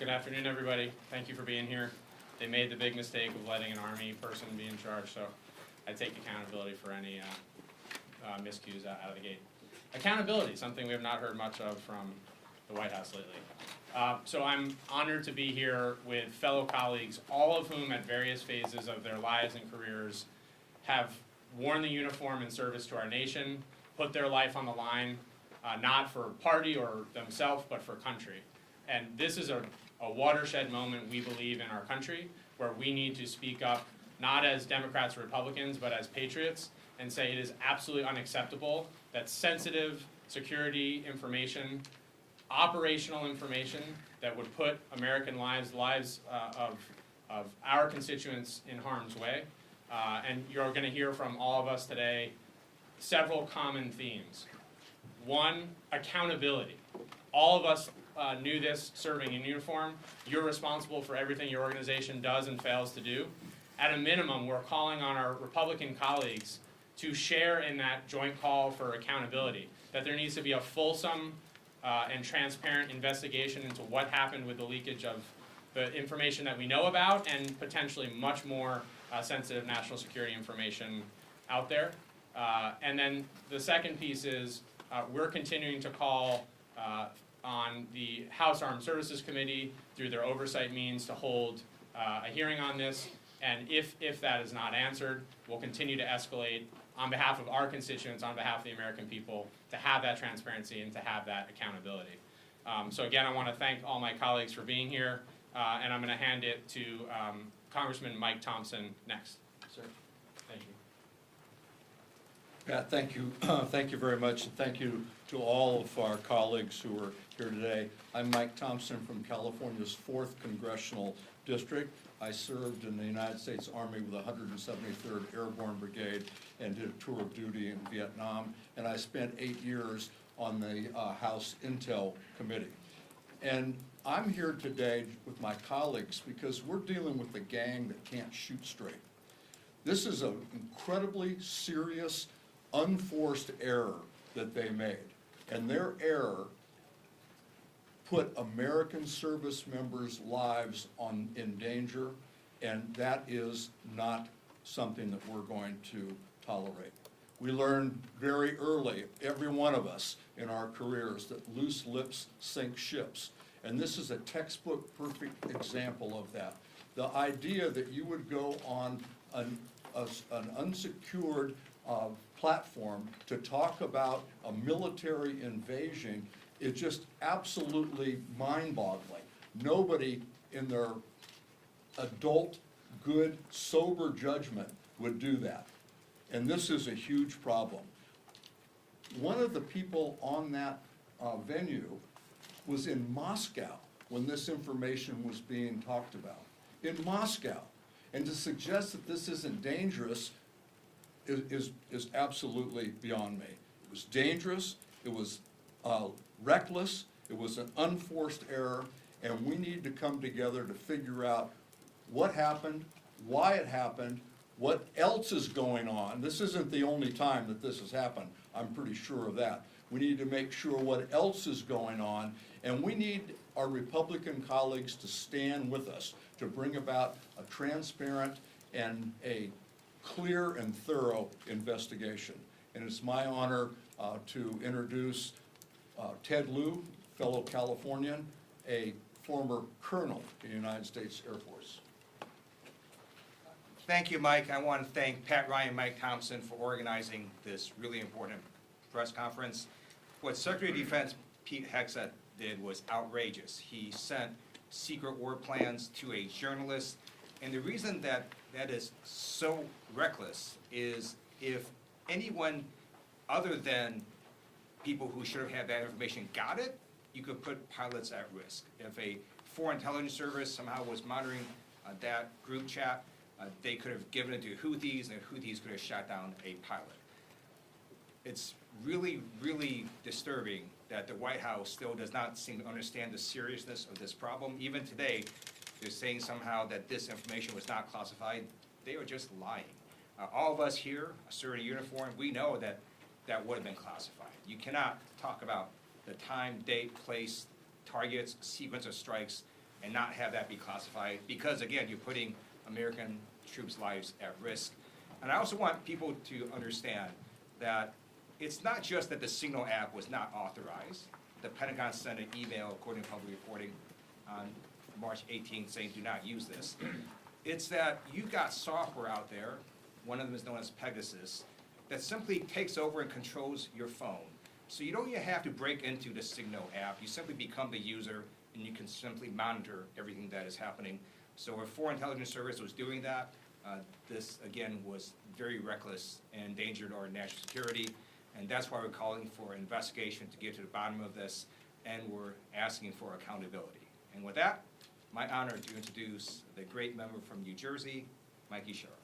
Good afternoon, everybody. Thank you for being here. They made the big mistake of letting an Army person be in charge, so I take accountability for any miscues out of the gate. Accountability, something we have not heard much of from the White House lately. So I'm honored to be here with fellow colleagues, all of whom at various phases of their lives and careers have worn the uniform in service to our nation, put their life on the line, not for party or themselves, but for country. And this is a watershed moment, we believe, in our country, where we need to speak up, not as Democrats or Republicans, but as patriots, and say it is absolutely unacceptable that sensitive security information, operational information that would put American lives of our constituents in harm's way. And you're going to hear from all of us today several common themes. One, accountability. All of us knew this serving in uniform. You're responsible for everything your organization does and fails to do. At a minimum, we're calling on our Republican colleagues to share in that joint call for accountability, that there needs to be a fulsome and transparent investigation into what happened with the leakage of the information that we know about and potentially much more sensitive national security information out there. And then the second piece is we're continuing to call on the House Armed Services Committee through their oversight means to hold a hearing on this. And if that is not answered, we'll continue to escalate on behalf of our constituents, on behalf of the American people, to have that transparency and to have that accountability. So again, I want to thank all my colleagues for being here, and I'm going to hand it to Congressman Mike Thompson next. Sir, thank you. Pat, thank you. Thank you very much, and thank you to all of our colleagues who are here today. I'm Mike Thompson from California's 4th Congressional District. I served in the United States Army with the 173rd Airborne Brigade and did a tour of duty in Vietnam, and I spent 8 years on the House Intel Committee. And I'm here today with my colleagues because we're dealing with a gang that can't shoot straight. This is an incredibly serious, unforced error that they made, and their error put American service members' lives in danger, and that is not something that we're going to tolerate. We learned very early, every one of us in our careers, that loose lips sink ships, and this is a textbook perfect example of that. The idea that you would go on an unsecured platform to talk about a military invasion is just absolutely mind-boggling. Nobody in their adult, good, sober judgment would do that. And this is a huge problem. One of the people on that venue was in Moscow when this information was being talked about. In Moscow. And to suggest that this isn't dangerous is absolutely beyond me. It was dangerous, it was reckless, it was an unforced error, and we need to come together to figure out what happened, why it happened, what else is going on. This isn't the only time that this has happened, I'm pretty sure of that. We need to make sure what else is going on, and we need our Republican colleagues to stand with us to bring about a transparent and a clear and thorough investigation. And it's my honor to introduce Ted Lieu, fellow Californian, a former colonel in the United States Air Force. Thank you, Mike. I want to thank Pat Ryan and Mike Thompson for organizing this really important press conference. What Secretary of Defense Pete Hegseth did was outrageous. He sent secret war plans to a journalist, and the reason that that is so reckless is if anyone other than people who should have had that information got it, you could put pilots at risk. If a foreign intelligence service somehow was monitoring that group chat, they could have given it to Houthis, and the Houthis could have shot down a pilot. It's really, really disturbing that the White House still does not seem to understand the seriousness of this problem. Even today, they're saying somehow that this information was not classified. They are just lying. All of us here, serving in uniform, we know that that would have been classified. You cannot talk about the time, date, place, targets, sequence of strikes, and not have that be classified, because again, you're putting American troops' lives at risk. And I also want people to understand that it's not just that the Signal app was not authorized. The Pentagon sent an email, according to public reporting, on March 18th saying do not use this. It's that you've got software out there, one of them is known as Pegasus, that simply takes over and controls your phone. So you don't even have to break into the Signal app. You simply become the user, and you can simply monitor everything that is happening. So if Foreign Intelligence Service was doing that, this, again, was very reckless and endangered our national security. And that's why we're calling for an investigation to get to the bottom of this, and we're asking for accountability. And with that, my honor to introduce the great member from New Jersey, Mikey Sherrill.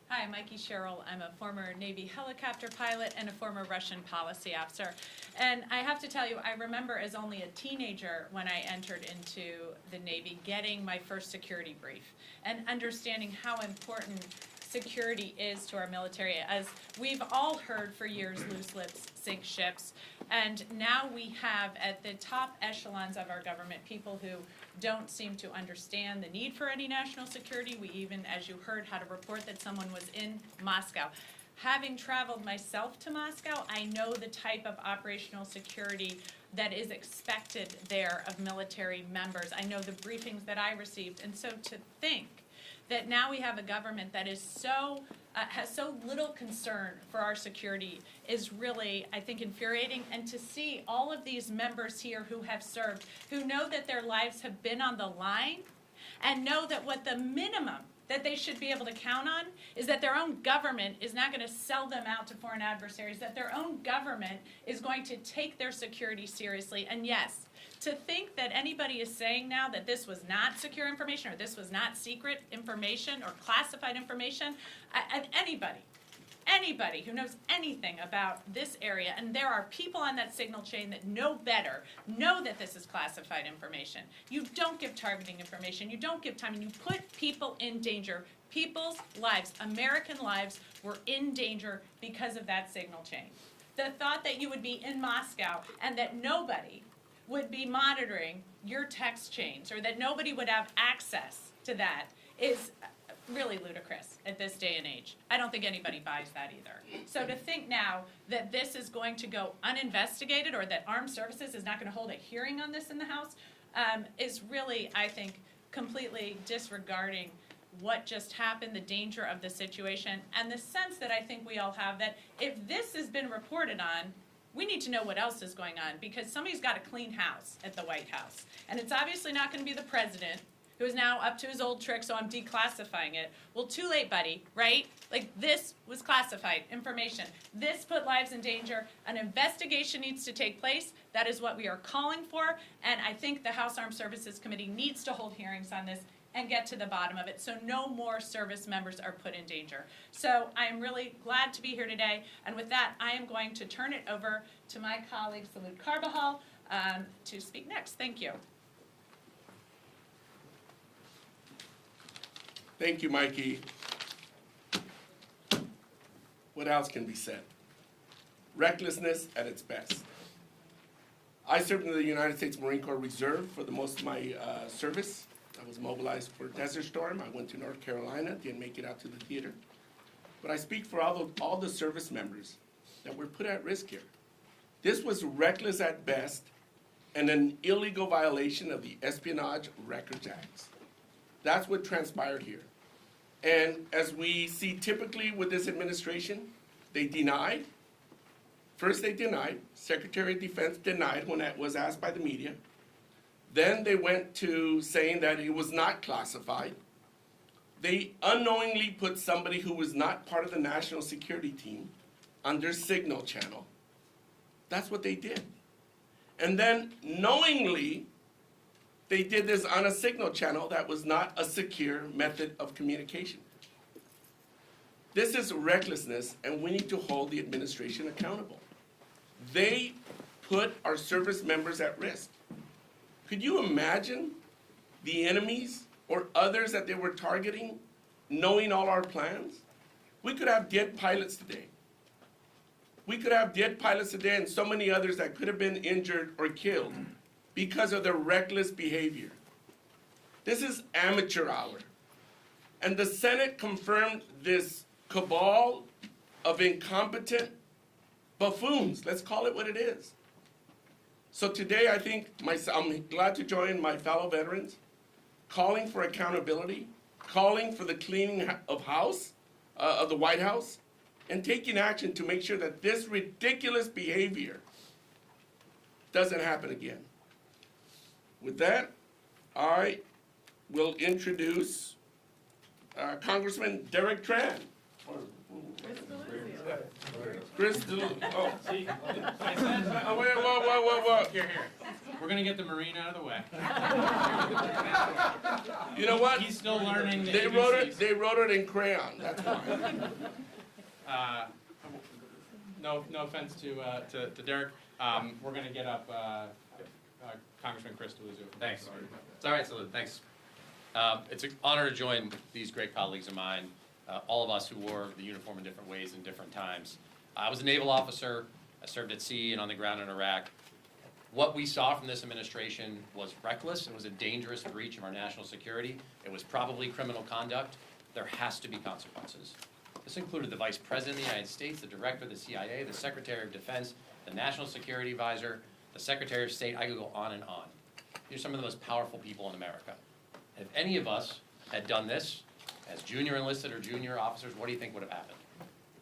Hi, I'm Mikey Sherrill. I'm a former Navy helicopter pilot and a former Russian policy officer. And I have to tell you, I remember as only a teenager when I entered into the Navy getting my first security brief and understanding how important security is to our military. As we've all heard for years, loose lips sink ships. And now we have at the top echelons of our government people who don't seem to understand the need for any national security. We even, as you heard, had a report that someone was in Moscow. Having traveled myself to Moscow, I know the type of operational security that is expected there of military members. I know the briefings that I received. And so to think that now we have a government that is has so little concern for our security is really, I think, infuriating. And to see all of these members here who have served, who know that their lives have been on the line, and know that what the minimum that they should be able to count on is that their own government is not going to sell them out to foreign adversaries, that their own government is going to take their security seriously. And yes, to think that anybody is saying now that this was not secure information or this was not secret information or classified information, anybody who knows anything about this area, and there are people on that signal chain that know better, know that this is classified information. You don't give targeting information, you don't give time, and you put people in danger. People's lives, American lives, were in danger because of that signal chain. The thought that you would be in Moscow and that nobody would be monitoring your text chains or that nobody would have access to that is really ludicrous at this day and age. I don't think anybody buys that either. So to think now that this is going to go uninvestigated or that Armed Services is not going to hold a hearing on this in the House is really, I think, completely disregarding what just happened, the danger of the situation, and the sense that I think we all have that if this has been reported on, we need to know what else is going on, because somebody's got to clean house at the White House. And it's obviously not going to be the president, who is now up to his old trick, so I'm declassifying it. Well, too late, buddy, right? Like, this was classified information. This put lives in danger. An investigation needs to take place. That is what we are calling for. And I think the House Armed Services Committee needs to hold hearings on this and get to the bottom of it so no more service members are put in danger. So I am really glad to be here today. And with that, I am going to turn it over to my colleague, Salud Carbajal, to speak next. Thank you. Thank you, Mikey. What else can be said? Recklessness at its best. I served in the United States Marine Corps Reserve for the most of my service. I was mobilized for Desert Storm. I went to North Carolina, didn't make it out to the theater. But I speak for all the service members that were put at risk here. This was reckless at best and an illegal violation of the Espionage Records Act. That's what transpired here. And as we see typically with this administration, they denied. First they denied, Secretary of Defense denied when that was asked by the media. Then they went to saying that it was not classified. They unknowingly put somebody who was not part of the national security team on their signal channel. That's what they did. And then knowingly, they did this on a signal channel that was not a secure method of communication. This is recklessness, and we need to hold the administration accountable. They put our service members at risk. Could you imagine the enemies or others that they were targeting knowing all our plans? We could have dead pilots today. We could have dead pilots today and so many others that could have been injured or killed because of their reckless behavior. This is amateur hour. And the Senate confirmed this cabal of incompetent buffoons. Let's call it what it is. So today, I think I'm glad to join my fellow veterans, calling for accountability, calling for the cleaning of the White House, and taking action to make sure that this ridiculous behavior doesn't happen again. With that, I will introduce Congressman Derek Tran. Chris DeLuzio. Oh. See, I said, Oh, wait, whoa. here. We're gonna get the Marine out of the way. You know what? He's still learning the They wrote it. ABCs. They wrote it in crayon. That's why. No offense to Derek. We're gonna get up Congressman Chris DeLuzio. Thanks. It's all right, Salute. Thanks. It's an honor to join these great colleagues of mine, all of us who wore the uniform in different ways in different times. I was a naval officer. I served at sea and on the ground in Iraq. What we saw from this administration was reckless. It was a dangerous breach of our national security. It was probably criminal conduct. There has to be consequences. This included the Vice President of the United States, the Director of the CIA, the Secretary of Defense, the National Security Advisor, the Secretary of State. I could go on and on. These are some of the most powerful people in America. If any of us had done this as junior enlisted or junior officers, what do you think would have happened?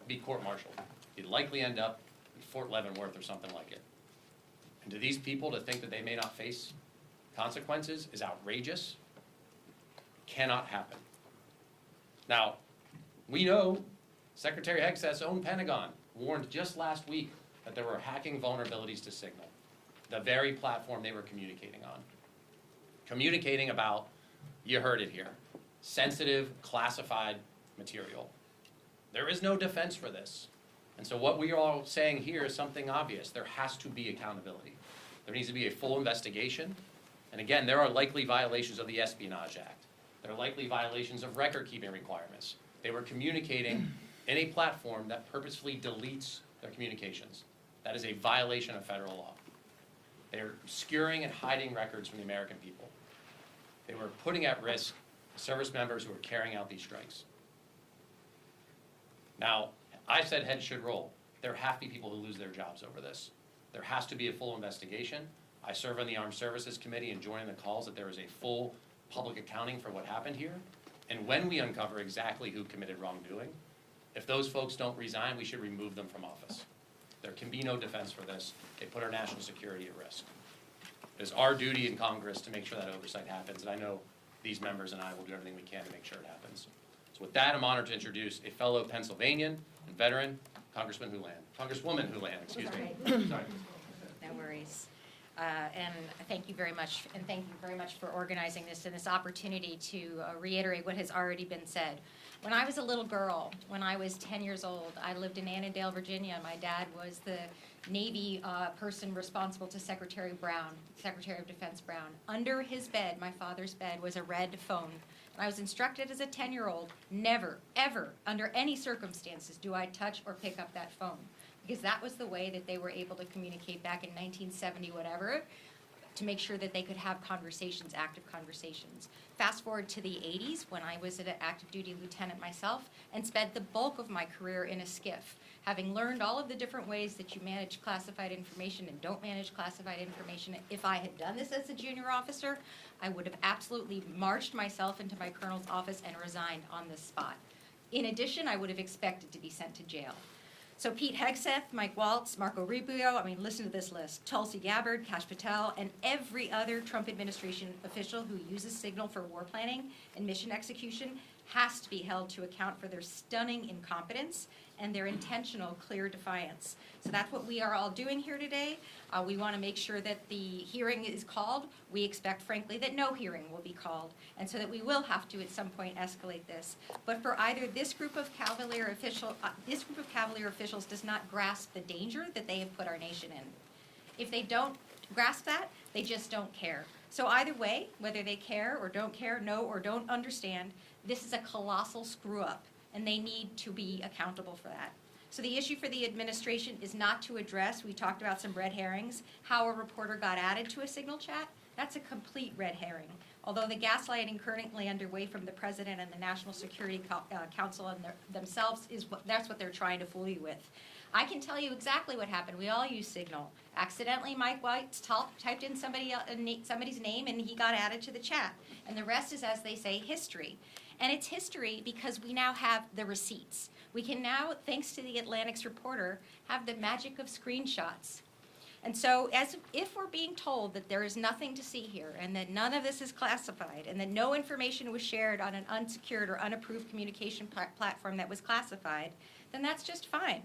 Be court-martialed. You'd likely end up in Fort Leavenworth or something like it. And to these people, to think that they may not face consequences is outrageous. Cannot happen. Now, we know Secretary Hegseth's own Pentagon warned just last week that there were hacking vulnerabilities to Signal, the very platform they were communicating on. Communicating about, you heard it here, sensitive, classified material. There is no defense for this. And so what we are all saying here is something obvious. There has to be accountability. There needs to be a full investigation. And again, there are likely violations of the Espionage Act. There are likely violations of record-keeping requirements. They were communicating in a platform that purposefully deletes their communications. That is a violation of federal law. They are obscuring and hiding records from the American people. They were putting at risk service members who were carrying out these strikes. Now, I said heads should roll. There have to be people who lose their jobs over this. There has to be a full investigation. I serve on the Armed Services Committee and join in the calls that there is a full public accounting for what happened here. And when we uncover exactly who committed wrongdoing, if those folks don't resign, we should remove them from office. There can be no defense for this. They put our national security at risk. It is our duty in Congress to make sure that oversight happens, and I know these members and I will do everything we can to make sure it happens. So with that, I'm honored to introduce a fellow Pennsylvanian and veteran, Congresswoman Houlihan, excuse me. Sorry. No worries. And thank you very much, and thank you very much for organizing this and this opportunity to reiterate what has already been said. When I was a little girl, when I was 10 years old, I lived in Annandale, Virginia. My dad was the Navy person responsible to Secretary Brown, Secretary of Defense Brown. Under his bed, my father's bed, was a red phone. And I was instructed as a 10-year-old, never, ever, under any circumstances, do I touch or pick up that phone. Because that was the way that they were able to communicate back in 1970, whatever, to make sure that they could have conversations, active conversations. Fast forward to the 80s, when I was an active duty lieutenant myself and spent the bulk of my career in a skiff, having learned all of the different ways that you manage classified information and don't manage classified information. If I had done this as a junior officer, I would have absolutely marched myself into my colonel's office and resigned on the spot. In addition, I would have expected to be sent to jail. So Pete Hegseth, Mike Waltz, Marco Rubio, listen to this list. Tulsi Gabbard, Kash Patel, and every other Trump administration official who uses Signal for war planning and mission execution has to be held to account for their stunning incompetence and their intentional clear defiance. So that's what we are all doing here today. We want to make sure that the hearing is called. We expect, frankly, that no hearing will be called, and so that we will have to at some point escalate this. But for either this group of cavalier officials does not grasp the danger that they have put our nation in. If they don't grasp that, they just don't care. So either way, whether they care or don't care, know or don't understand, this is a colossal screw up, and they need to be accountable for that. So the issue for the administration is not to address, we talked about some red herrings, how a reporter got added to a signal chat. That's a complete red herring. Although the gaslighting currently underway from the president and the National Security Council and themselves that's what they're trying to fool you with. I can tell you exactly what happened. We all use Signal. Accidentally, Mike White typed in somebody's name and he got added to the chat. And the rest is, as they say, history. And it's history because we now have the receipts. We can now, thanks to the Atlantic's reporter, have the magic of screenshots. And so if we're being told that there is nothing to see here and that none of this is classified and that no information was shared on an unsecured or unapproved communication platform that was classified, then that's just fine.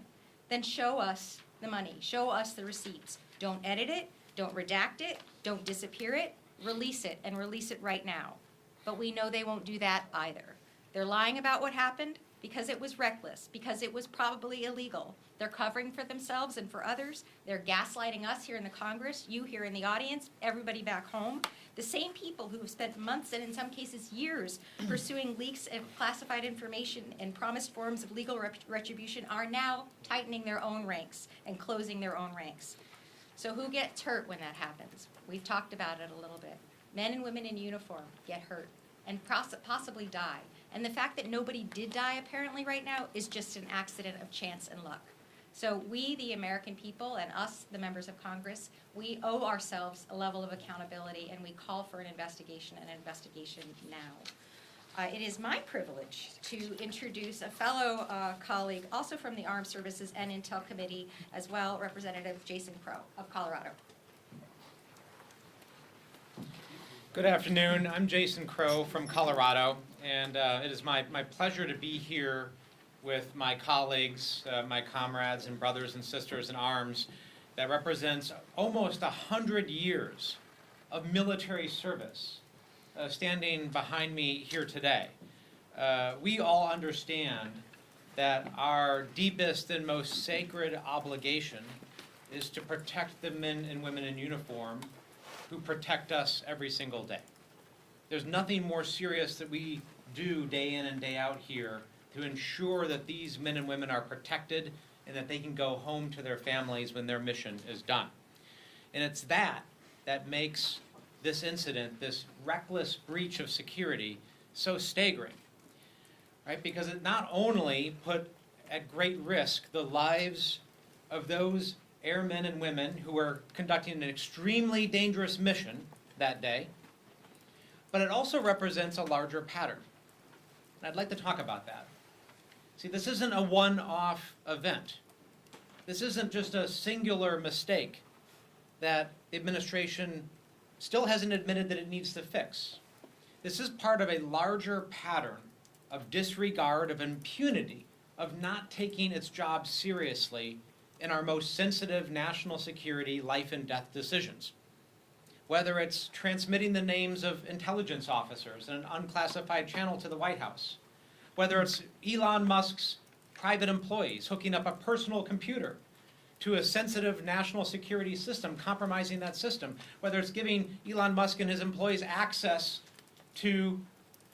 Then show us the money, show us the receipts. Don't edit it, don't redact it, don't disappear it, release it, and release it right now. But we know they won't do that either. They're lying about what happened because it was reckless, because it was probably illegal. They're covering for themselves and for others. They're gaslighting us here in the Congress, you here in the audience, everybody back home. The same people who have spent months and in some cases years pursuing leaks of classified information and promised forms of legal retribution are now tightening their own ranks and closing their own ranks. So who gets hurt when that happens? We've talked about it a little bit. Men and women in uniform get hurt and possibly die. And the fact that nobody did die apparently right now is just an accident of chance and luck. So we, the American people, and us, the members of Congress, we owe ourselves a level of accountability, and we call for an investigation now. It is my privilege to introduce a fellow colleague, also from the Armed Services and Intel Committee as well, Representative Jason Crow of Colorado. Good afternoon. I'm Jason Crow from Colorado, and it is my pleasure to be here with my colleagues, my comrades and brothers and sisters in arms that represents almost 100 years of military service standing behind me here today. We all understand that our deepest and most sacred obligation is to protect the men and women in uniform who protect us every single day. There's nothing more serious that we do day in and day out here to ensure that these men and women are protected and that they can go home to their families when their mission is done. And it's that makes this incident, this reckless breach of security, so staggering, right? Because it not only put at great risk the lives of those airmen and women who were conducting an extremely dangerous mission that day, but it also represents a larger pattern. And I'd like to talk about that. See, this isn't a one-off event. This isn't just a singular mistake that the administration still hasn't admitted that it needs to fix. This is part of a larger pattern of disregard, of impunity, of not taking its job seriously in our most sensitive national security, life and death decisions. Whether it's transmitting the names of intelligence officers in an unclassified channel to the White House, whether it's Elon Musk's private employees hooking up a personal computer to a sensitive national security system, compromising that system, whether it's giving Elon Musk and his employees access to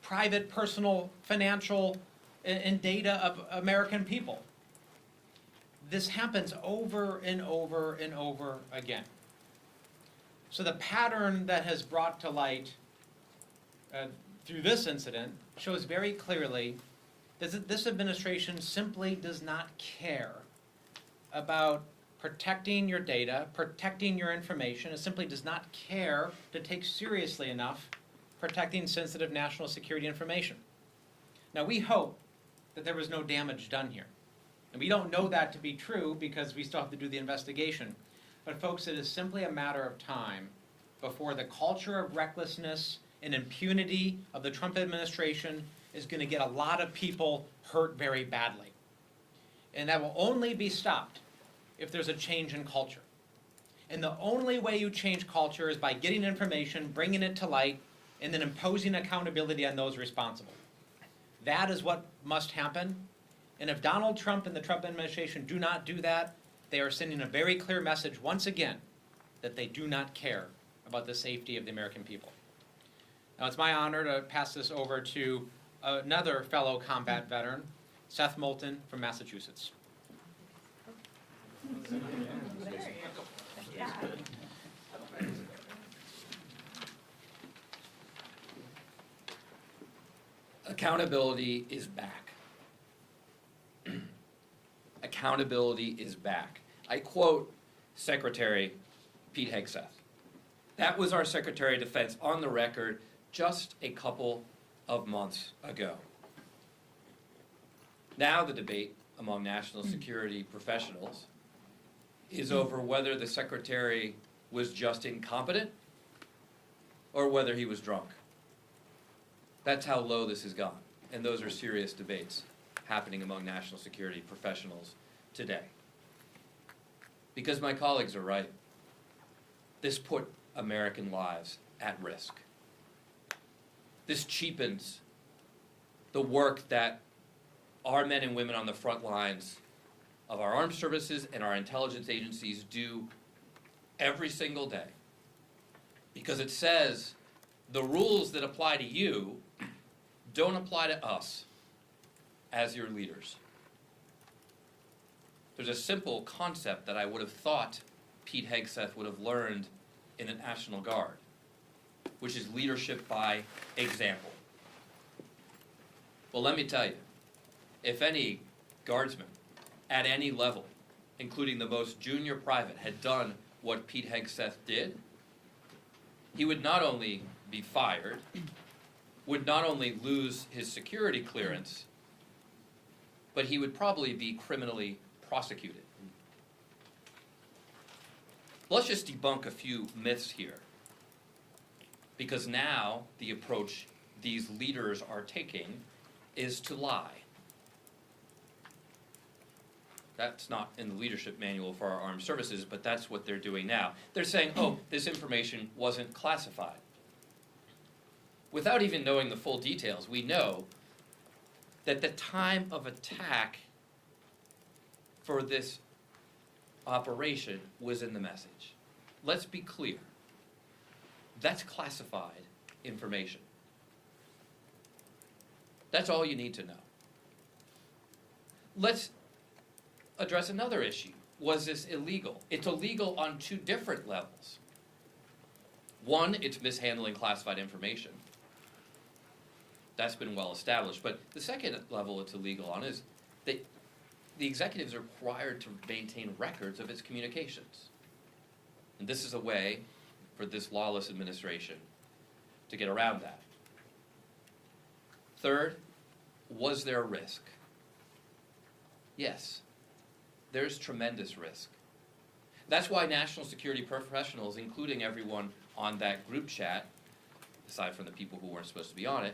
private, personal, financial, and data of American people. This happens over and over and over again. So the pattern that has brought to light through this incident shows very clearly that this administration simply does not care about protecting your data, protecting your information. It simply does not care to take seriously enough protecting sensitive national security information. Now, we hope that there was no damage done here. And we don't know that to be true because we still have to do the investigation. But folks, it is simply a matter of time before the culture of recklessness and impunity of the Trump administration is going to get a lot of people hurt very badly. And that will only be stopped if there's a change in culture. And the only way you change culture is by getting information, bringing it to light, and then imposing accountability on those responsible. That is what must happen. And if Donald Trump and the Trump administration do not do that, they are sending a very clear message once again that they do not care about the safety of the American people. Now, it's my honor to pass this over to another fellow combat veteran, Seth Moulton from Massachusetts. Yeah. Accountability is back. Accountability is back. I quote Secretary Pete Hegseth. That was our Secretary of Defense on the record just a couple of months ago. Now the debate among national security professionals is over whether the Secretary was just incompetent or whether he was drunk. That's how low this has gone, and those are serious debates happening among national security professionals today. Because my colleagues are right. This put American lives at risk. This cheapens the work that our men and women on the front lines of our armed services and our intelligence agencies do every single day. Because it says the rules that apply to you don't apply to us as your leaders. There's a simple concept that I would have thought Pete Hegseth would have learned in the National Guard, which is leadership by example. Well, let me tell you, if any guardsman at any level, including the most junior private, had done what Pete Hegseth did, he would not only be fired, would not only lose his security clearance, but he would probably be criminally prosecuted. Let's just debunk a few myths here, because now the approach these leaders are taking is to lie. That's not in the leadership manual for our armed services, but that's what they're doing now. They're saying, oh, this information wasn't classified. Without even knowing the full details, we know that the time of attack for this operation was in the message. Let's be clear. That's classified information. That's all you need to know. Let's address another issue. Was this illegal? It's illegal on two different levels. One, it's mishandling classified information. That's been well established. But the second level it's illegal on is that the executive is required to maintain records of its communications. And this is a way for this lawless administration to get around that. Third, was there risk? Yes, there's tremendous risk. That's why national security professionals, including everyone on that group chat, aside from the people who weren't supposed to be on it,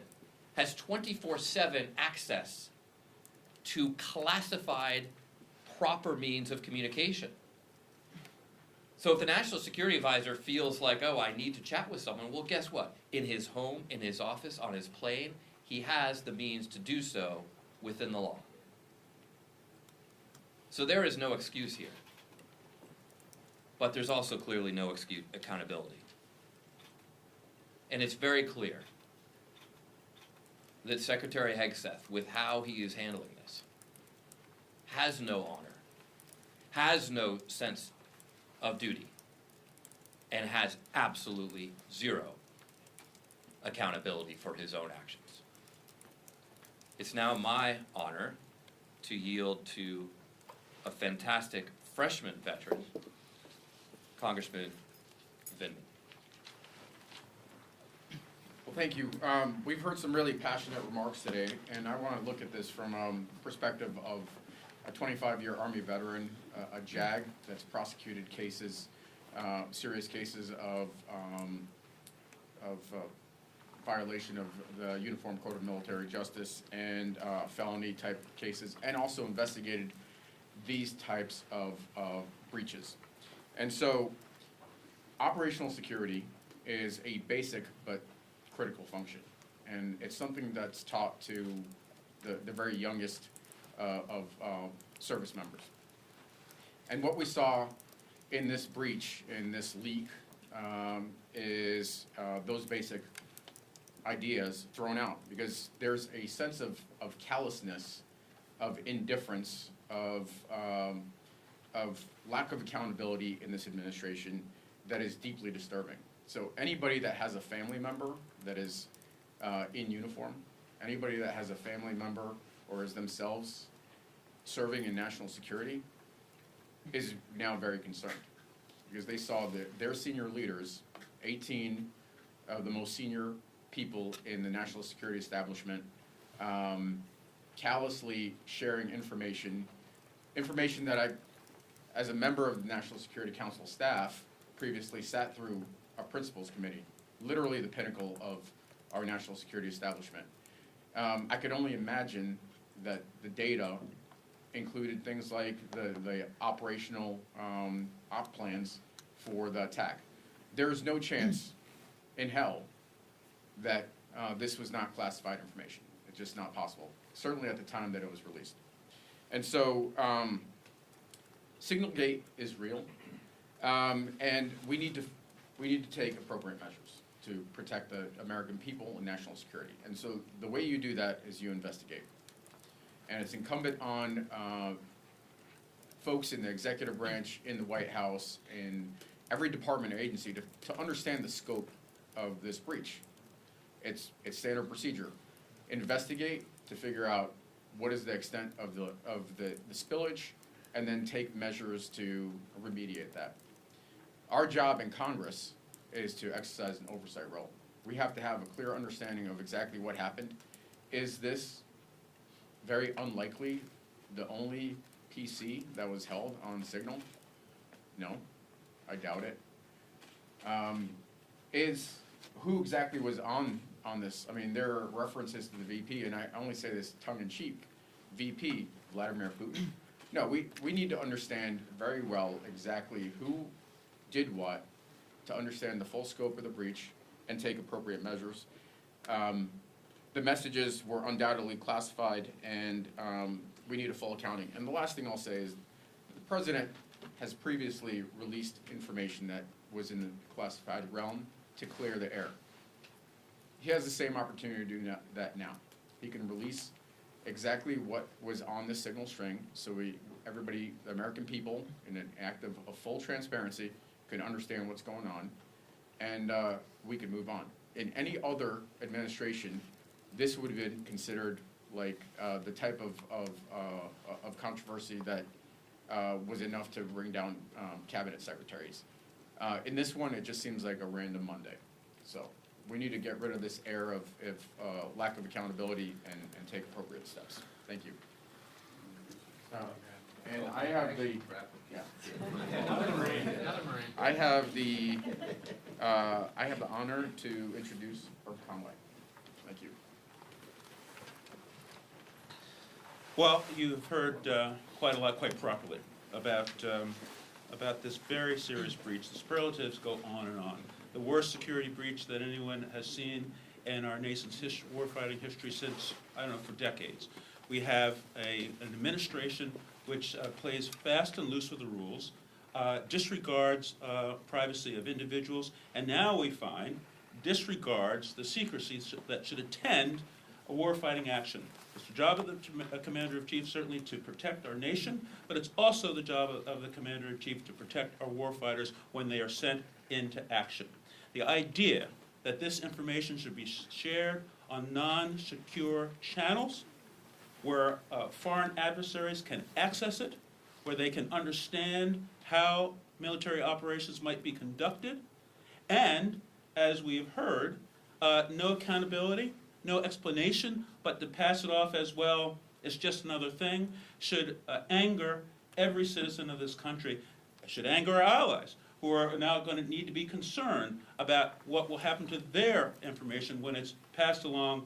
has 24/7 access to classified proper means of communication. So if the National Security Advisor feels like, oh, I need to chat with someone, well, guess what? In his home, in his office, on his plane, he has the means to do so within the law. So there is no excuse here. But there's also clearly no accountability. And it's very clear that Secretary Hegseth, with how he is handling this, has no honor, has no sense of duty, and has absolutely zero accountability for his own actions. It's now my honor to yield to a fantastic freshman veteran, Congressman Vindman. Well, thank you. We've heard some really passionate remarks today, and I want to look at this from perspective of a 25-year Army veteran, a JAG that's prosecuted cases, serious cases of violation of the Uniform Code of Military Justice and felony type cases, and also investigated these types of breaches. And so operational security is a basic but critical function, and it's something that's taught to the very youngest of service members. And what we saw in this breach, in this leak, is those basic ideas thrown out, because there's a sense of callousness, of indifference, of lack of accountability in this administration that is deeply disturbing. So anybody that has a family member that is in uniform, anybody that has a family member or is themselves serving in national security is now very concerned, because they saw that their senior leaders, 18 of the most senior people in the national security establishment, callously sharing information that I, as a member of the National Security Council staff, previously sat through a principals committee, literally the pinnacle of our national security establishment. I could only imagine that the data included things like the operational op plans for the attack. There is no chance in hell that this was not classified information. It's just not possible, certainly at the time that it was released. And so Signalgate is real, and we need to take appropriate measures to protect the American people and national security. And so the way you do that is you investigate. And it's incumbent on folks in the executive branch, in the White House, in every department or agency to understand the scope of this breach. It's standard procedure. Investigate to figure out what is the extent of the spillage, and then take measures to remediate that. Our job in Congress is to exercise an oversight role. We have to have a clear understanding of exactly what happened. Is this very unlikely the only PC that was held on Signal? No, I doubt it. Who exactly was on this? I mean, there are references to the VP, and I only say this tongue-in-cheek. VP, Vladimir Putin. No, we need to understand very well exactly who did what to understand the full scope of the breach and take appropriate measures. The messages were undoubtedly classified, and we need a full accounting. And the last thing I'll say is the president has previously released information that was in the classified realm to clear the air. He has the same opportunity to do that now. He can release exactly what was on the signal string, so everybody, the American people, in an act of full transparency, can understand what's going on, and we can move on. In any other administration, this would have been considered like the type of controversy that was enough to bring down cabinet secretaries. In this one, it just seems like a random Monday. So we need to get rid of this air of lack of accountability and take appropriate steps. Thank you. And I have the, yeah. I have the honor to introduce Herb Conway. Thank you. Well, you've heard quite a lot, quite properly, about this very serious breach. The superlatives go on and on. The worst security breach that anyone has seen in our nation's warfighting history since, I don't know, for decades. We have an administration which plays fast and loose with the rules, disregards privacy of individuals, and now we find disregards the secrecy that should attend a warfighting action. It's the job of the Commander-in-Chief certainly to protect our nation, but it's also the job of the Commander-in-Chief to protect our warfighters when they are sent into action. The idea that this information should be shared on non-secure channels where foreign adversaries can access it, where they can understand how military operations might be conducted, and, as we have heard, no accountability, no explanation, but to pass it off as, well, it's just another thing, should anger every citizen of this country. It should anger our allies, who are now going to need to be concerned about what will happen to their information when it's passed along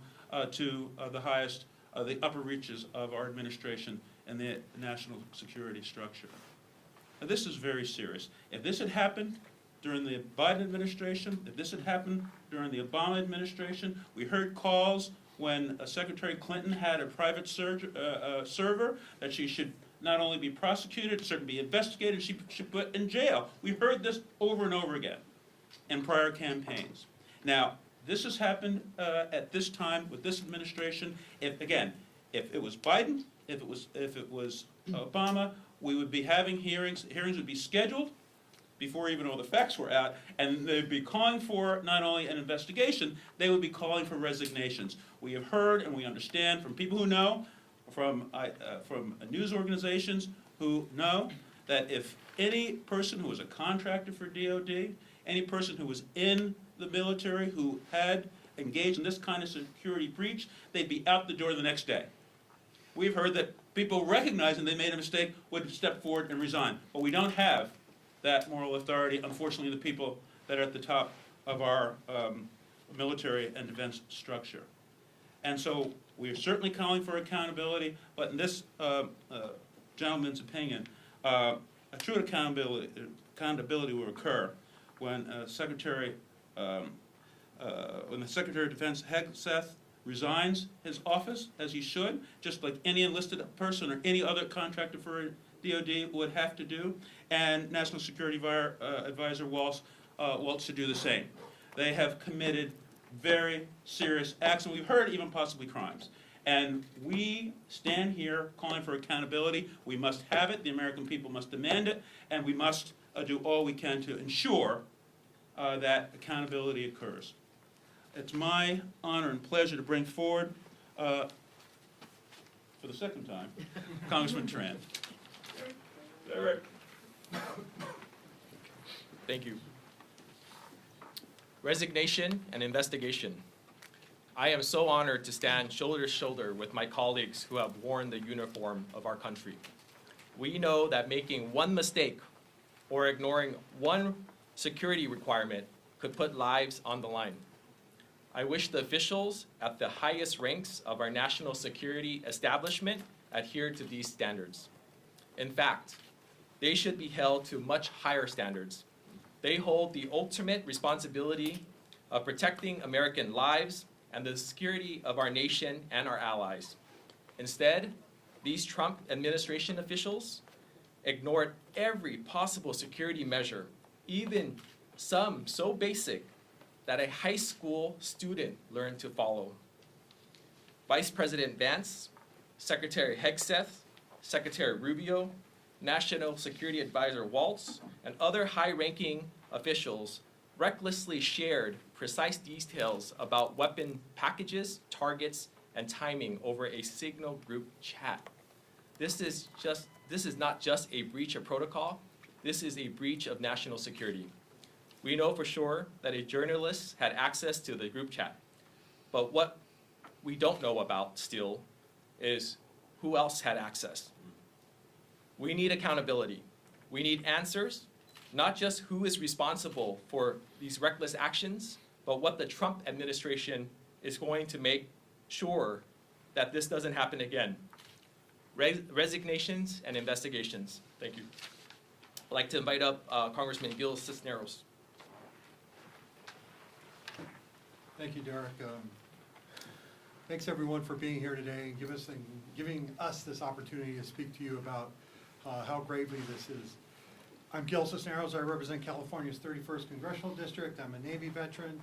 to the highest, the upper reaches of our administration and the national security structure. Now, this is very serious. If this had happened during the Biden administration, if this had happened during the Obama administration, we heard calls when Secretary Clinton had a private server that she should not only be prosecuted, certainly be investigated, she should put in jail. We heard this over and over again in prior campaigns. Now, this has happened at this time with this administration. If it was Biden, if it was Obama, we would be having hearings would be scheduled before even all the facts were out, and they'd be calling for not only an investigation, they would be calling for resignations. We have heard and we understand from people who know, from news organizations who know, that if any person who was a contractor for DOD, any person who was in the military who had engaged in this kind of security breach, they'd be out the door the next day. We've heard that people recognizing they made a mistake would step forward and resign, but we don't have that moral authority, unfortunately, the people that are at the top of our military and defense structure. And so we are certainly calling for accountability, but in this gentleman's opinion, a true accountability will occur when the Secretary of Defense Hegseth resigns his office, as he should, just like any enlisted person or any other contractor for DOD would have to do, and National Security Advisor Waltz should do the same. They have committed very serious acts, and we've heard even possibly crimes. And we stand here calling for accountability. We must have it. The American people must demand it, and we must do all we can to ensure that accountability occurs. It's my honor and pleasure to bring forward, for the second time, Congressman Tran. Thank you. Resignation and investigation. I am so honored to stand shoulder to shoulder with my colleagues who have worn the uniform of our country. We know that making one mistake or ignoring one security requirement could put lives on the line. I wish the officials at the highest ranks of our national security establishment adhere to these standards. In fact, they should be held to much higher standards. They hold the ultimate responsibility of protecting American lives and the security of our nation and our allies. Instead, these Trump administration officials ignored every possible security measure, even some so basic that a high school student learned to follow. Vice President Vance, Secretary Hegseth, Secretary Rubio, National Security Advisor Waltz, and other high-ranking officials recklessly shared precise details about weapon packages, targets, and timing over a Signal group chat. This is not just a breach of protocol, this is a breach of national security. We know for sure that a journalist had access to the group chat, but what we don't know about still is who else had access. We need accountability. We need answers, not just who is responsible for these reckless actions, but what the Trump administration is going to make sure that this doesn't happen again. Resignations and investigations. Thank you. I'd like to invite up Congressman Gil Cisneros. Thank you, Derek. Thanks everyone for being here today and giving us this opportunity to speak to you about how gravely this is. I'm Gil Cisneros. I represent California's 31st Congressional District. I'm a Navy veteran,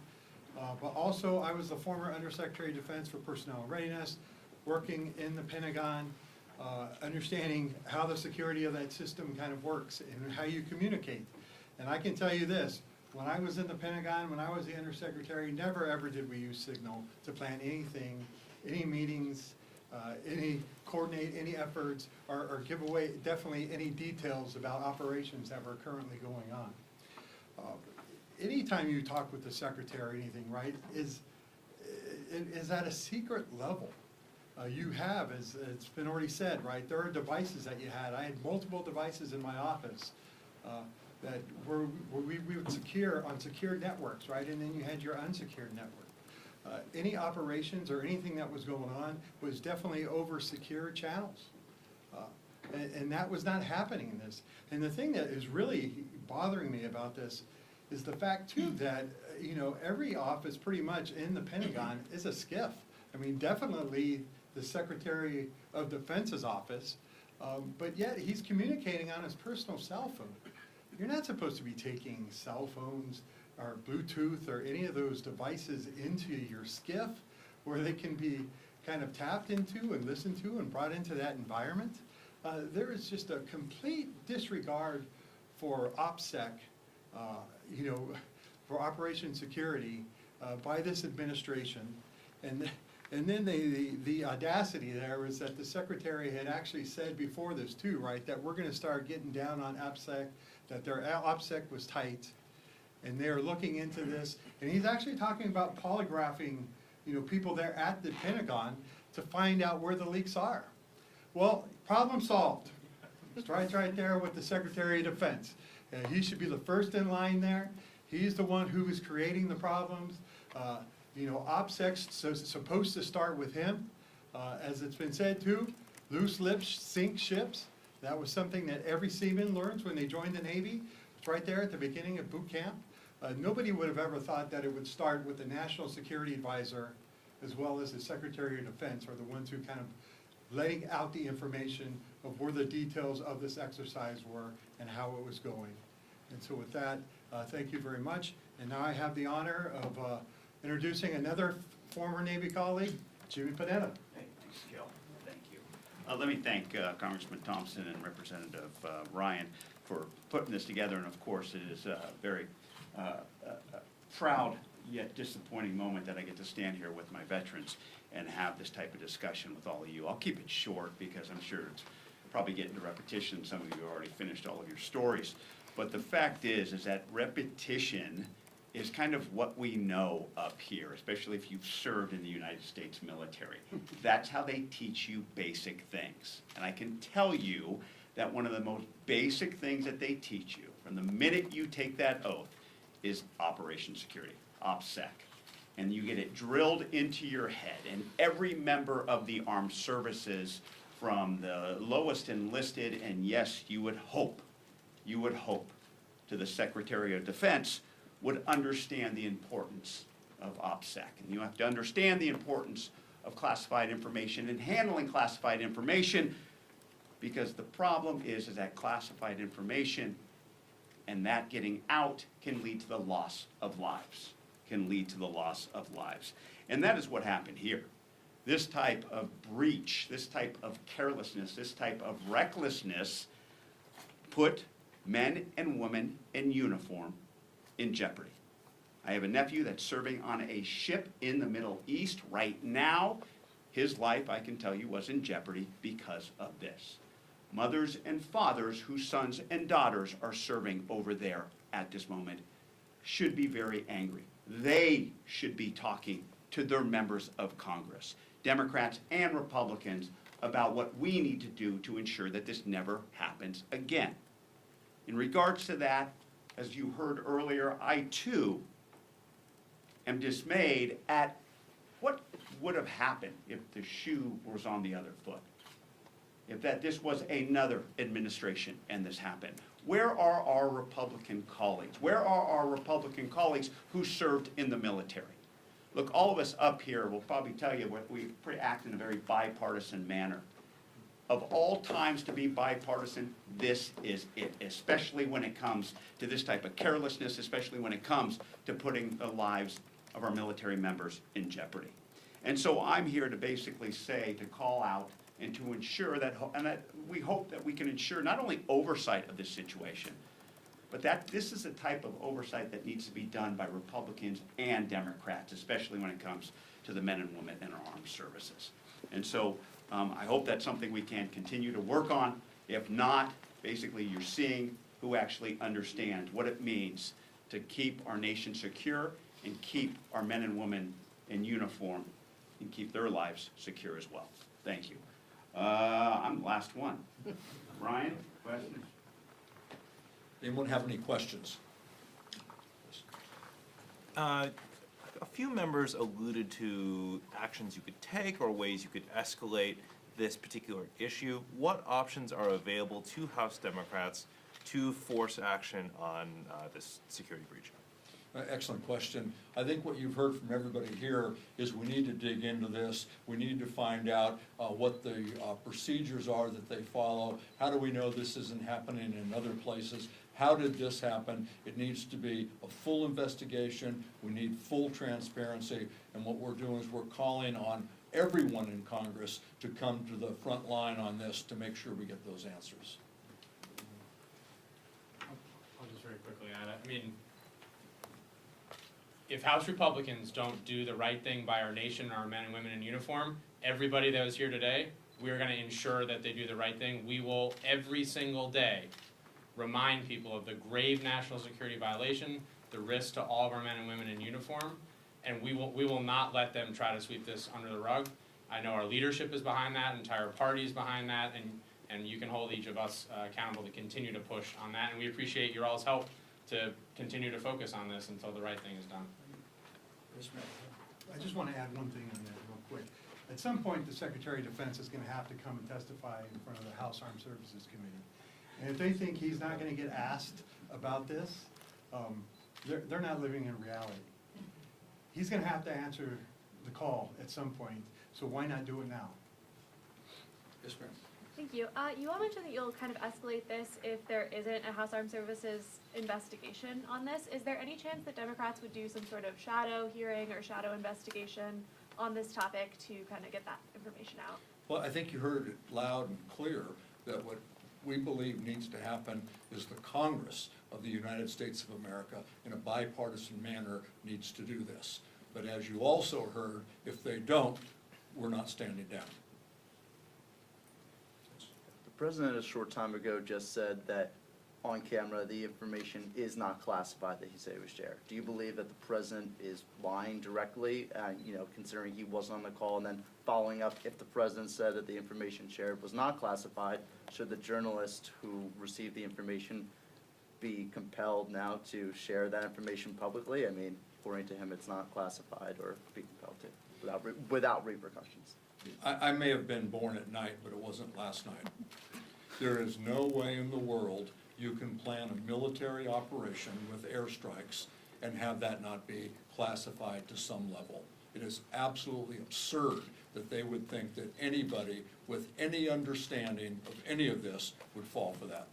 but also I was the former Undersecretary of Defense for Personnel Readiness, working in the Pentagon, understanding how the security of that system kind of works and how you communicate. And I can tell you this, when I was in the Pentagon, when I was the Undersecretary, never ever did we use Signal to plan anything, any meetings, coordinate any efforts, or give away definitely any details about operations that were currently going on. Anytime you talk with the Secretary or anything, right, is at a secret level. You have, as it's been already said, right, there are devices that you had. I had multiple devices in my office that we would secure on secured networks, right, and then you had your unsecured network. Any operations or anything that was going on was definitely over secure channels. And that was not happening in this. And the thing that is really bothering me about this is the fact, too, that, you know, every office pretty much in the Pentagon is a SCIF. I mean, definitely the Secretary of Defense's office, but yet he's communicating on his personal cell phone. You're not supposed to be taking cell phones or Bluetooth or any of those devices into your SCIF where they can be kind of tapped into and listened to and brought into that environment. there is just a complete disregard for OPSEC, you know, for Operation Security by this administration. And then the audacity there was that the Secretary had actually said before this too, right, that we're gonna start getting down on OPSEC, that their OPSEC was tight, and they're looking into this. And he's actually talking about polygraphing, you know, people there at the Pentagon to find out where the leaks are. Well, problem solved. It's right there with the Secretary of Defense. He should be the first in line there. He's the one who is creating the problems. You know, OPSEC's supposed to start with him. As it's been said too, loose lips sink ships. That was something that every seaman learns when they join the Navy. It's right there at the beginning of boot camp. Nobody would have ever thought that it would start with the National Security Advisor as well as the Secretary of Defense, are the ones who kind of letting out the information of where the details of this exercise were and how it was going. And so with that, thank you very much. And now I have the honor of introducing another former Navy colleague, Jimmy Panetta. Thank you, Gil. Thank you. Let me thank Congressman Thompson and Representative Ryan for putting this together. And of course, it is a very proud yet disappointing moment that I get to stand here with my veterans and have this type of discussion with all of you. I'll keep it short because I'm sure it's probably getting to repetition. Some of you have already finished all of your stories. But the fact is that repetition is kind of what we know up here, especially if you've served in the United States military. That's how they teach you basic things. And I can tell you that one of the most basic things that they teach you from the minute you take that oath is Operation Security, OPSEC. And you get it drilled into your head. And every member of the armed services, from the lowest enlisted, and yes, you would hope, to the Secretary of Defense, would understand the importance of OPSEC. And you have to understand the importance of classified information and handling classified information, because the problem is that classified information and that getting out can lead to the loss of lives, And that is what happened here. This type of breach, this type of carelessness, this type of recklessness put men and women in uniform in jeopardy. I have a nephew that's serving on a ship in the Middle East right now. His life, I can tell you, was in jeopardy because of this. Mothers and fathers whose sons and daughters are serving over there at this moment should be very angry. They should be talking to their members of Congress, Democrats and Republicans, about what we need to do to ensure that this never happens again. In regards to that, as you heard earlier, I too am dismayed at what would have happened if the shoe was on the other foot. If this was another administration and this happened. Where are our Republican colleagues? Where are our Republican colleagues who served in the military? Look, all of us up here will probably tell you we act in a very bipartisan manner. Of all times to be bipartisan, this is it, especially when it comes to this type of carelessness, especially when it comes to putting the lives of our military members in jeopardy. And so I'm here to basically say, to call out and to ensure that we hope that we can ensure not only oversight of this situation, but that this is a type of oversight that needs to be done by Republicans and Democrats, especially when it comes to the men and women in our armed services. And so I hope that's something we can continue to work on. If not, basically you're seeing who actually understands what it means to keep our nation secure and keep our men and women in uniform and keep their lives secure as well. Thank you. I'm the last one. Ryan, questions? Anyone have any questions? A few members alluded to actions you could take or ways you could escalate this particular issue. What options are available to House Democrats to force action on this security breach? Excellent question. I think what you've heard from everybody here is we need to dig into this. We need to find out what the procedures are that they follow. How do we know this isn't happening in other places? How did this happen? It needs to be a full investigation. We need full transparency. And what we're doing is we're calling on everyone in Congress to come to the front line on this to make sure we get those answers. I'll just very quickly add it. I mean, if House Republicans don't do the right thing by our nation, our men and women in uniform, everybody that was here today, we're going to ensure that they do the right thing. We will, every single day, remind people of the grave national security violation, the risk to all of our men and women in uniform, and we will not let them try to sweep this under the rug. I know our leadership is behind that, entire party is behind that, and you can hold each of us accountable to continue to push on that, and we appreciate your all's help to continue to focus on this until the right thing is done. I just want to add one thing on that real quick. At some point, the Secretary of Defense is going to have to come and testify in front of the House Armed Services Committee. And if they think he's not going to get asked about this, they're not living in reality. He's going to have to answer the call at some point, so why not do it now? Yes, ma'am. Thank you. You all mentioned that you'll kind of escalate this if there isn't a House Armed Services investigation on this. Is there any chance that Democrats would do some sort of shadow hearing or shadow investigation on this topic to kind of get that information out? Well, I think you heard it loud and clear that what we believe needs to happen is the Congress of the United States of America, in a bipartisan manner, needs to do this. But as you also heard, if they don't, we're not standing down. The President a short time ago just said that on camera the information is not classified that he said it was shared. Do you believe that the President is lying directly, considering he wasn't on the call, and then following up, if the President said that the information shared was not classified, should the journalist who received the information be compelled now to share that information publicly? I mean, according to him, it's not classified, or be compelled to without repercussions. I may have been born at night, but it wasn't last night. There is no way in the world you can plan a military operation with airstrikes and have that not be classified to some level. It is absolutely absurd that they would think that anybody with any understanding of any of this would fall for that.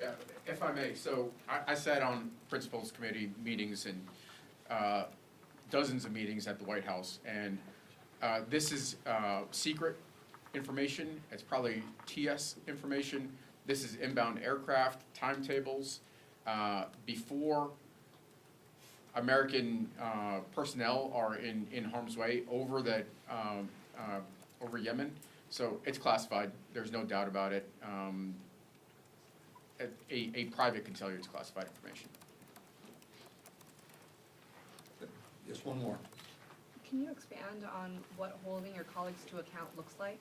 Yeah, if I may, so I sat on Principals Committee meetings and dozens of meetings at the White House, and this is secret information. It's probably TS information. This is inbound aircraft timetables before American personnel are in harm's way over over Yemen. So it's classified. There's no doubt about it. A private can tell you it's classified information. Just one more. Can you expand on what holding your colleagues to account looks like?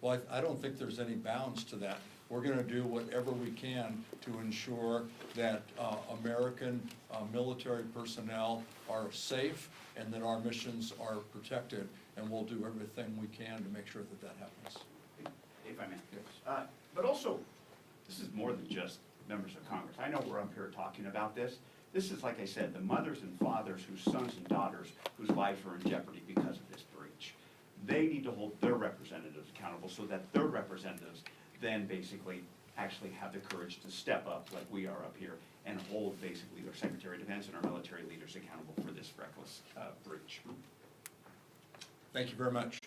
Well, I don't think there's any bounds to that. We're going to do whatever we can to ensure that American military personnel are safe and that our missions are protected, and we'll do everything we can to make sure that that happens. If I may. Yes. But also, this is more than just members of Congress. I know we're up here talking about this. This is, like I said, the mothers and fathers whose sons and daughters whose lives are in jeopardy because of this breach. They need to hold their representatives accountable so that their representatives then basically actually have the courage to step up like we are up here and hold basically their Secretary of Defense and our military leaders accountable for this reckless breach. Thank you very much.